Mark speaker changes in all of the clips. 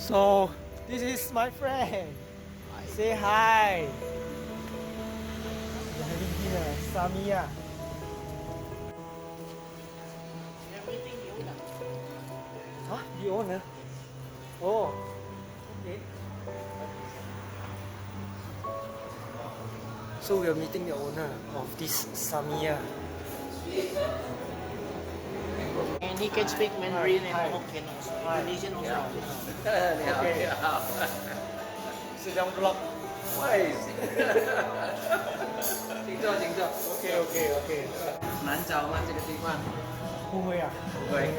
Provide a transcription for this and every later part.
Speaker 1: So, this is my friend. Say hi. We're having dinner, Samia. Huh? The owner? Oh, okay. So we are meeting the owner of this Samia.
Speaker 2: And he can speak Mandarin
Speaker 1: Hi.
Speaker 2: and Hokkien also.
Speaker 1: Hi.
Speaker 2: Indonesian also.
Speaker 1: Okay. Sedang vlog.
Speaker 3: Wais. Chính xác.
Speaker 1: Okay.
Speaker 3: Nán chào man trên cái tiếng man.
Speaker 1: Không à?
Speaker 3: Không会。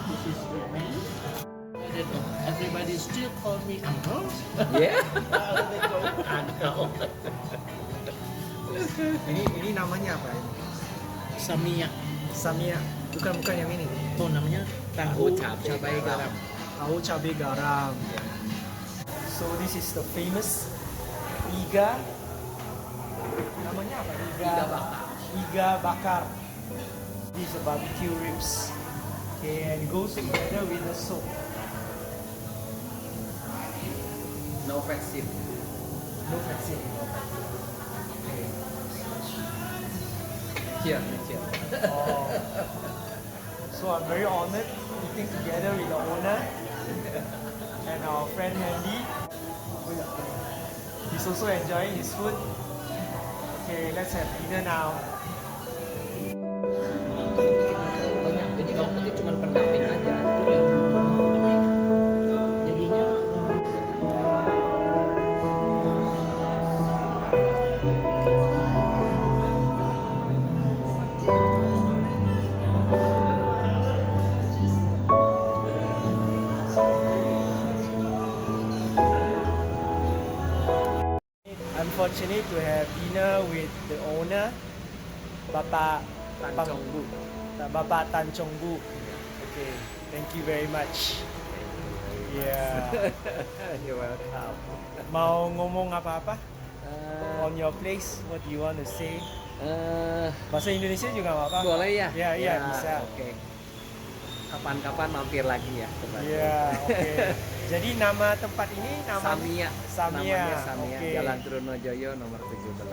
Speaker 2: This is the menu. And then everybody still call me uncle.
Speaker 3: Yeah.
Speaker 2: Uncle.
Speaker 1: Ini namanya apa ini?
Speaker 2: Samia.
Speaker 1: Samia. Bukan yang ini.
Speaker 2: Oh, namanya tahu
Speaker 3: Tahu cabai
Speaker 2: cabai garam.
Speaker 1: Tahu cabai garam. So this is the famous iga. Namanya apa?
Speaker 3: Iga bakar.
Speaker 1: Iga bakar. These are barbecue ribs. Okay, and it goes together with the soup.
Speaker 3: No fat sip.
Speaker 1: No fancy. Okay.
Speaker 3: Cheers.
Speaker 1: Oh. So I'm very honored eating together with the owner and our friend Andy. He's also enjoying his food. Okay, let's have dinner now.
Speaker 3: Banyak. Jadi kalau tadi cuma pendamping aja.
Speaker 2: Jadinya
Speaker 1: I'm fortunate to have dinner with the owner, Bapak
Speaker 3: Tan Chong Bu.
Speaker 1: Bapak Tan Chong Bu. Okay, thank you very much. Yeah.
Speaker 3: You're welcome.
Speaker 1: Mau ngomong apa-apa
Speaker 3: Eh,
Speaker 1: on your place? What do you want to say?
Speaker 3: eh,
Speaker 1: Bahasa Indonesia juga nggak apa-apa.
Speaker 3: boleh ya?
Speaker 1: Ya, bisa.
Speaker 3: Oke. Kapan-kapan mampir lagi ya ke Bandung.
Speaker 1: Iya, oke. Jadi nama tempat ini nama
Speaker 3: Samia.
Speaker 1: Samia.
Speaker 3: Namanya Samia.
Speaker 1: Oke.
Speaker 3: Jalan Trunojoyo nomor 17.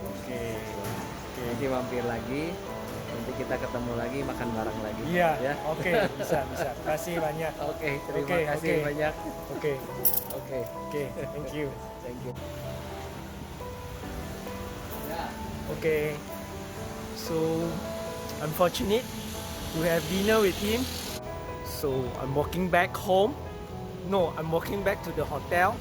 Speaker 1: Oke.
Speaker 3: Nanti mampir lagi. Nanti kita ketemu lagi, makan bareng lagi.
Speaker 1: Iya,
Speaker 3: Ya.
Speaker 1: oke, bisa. Terima kasih banyak.
Speaker 3: Oke, terima
Speaker 1: Oke,
Speaker 3: kasih
Speaker 1: oke.
Speaker 3: banyak.
Speaker 1: Oke,
Speaker 3: Oke.
Speaker 1: oke, thank you.
Speaker 3: Thank you.
Speaker 1: Okay, so I'm fortunate to have dinner with him. So I'm walking back home. No, I'm walking back to the hotel.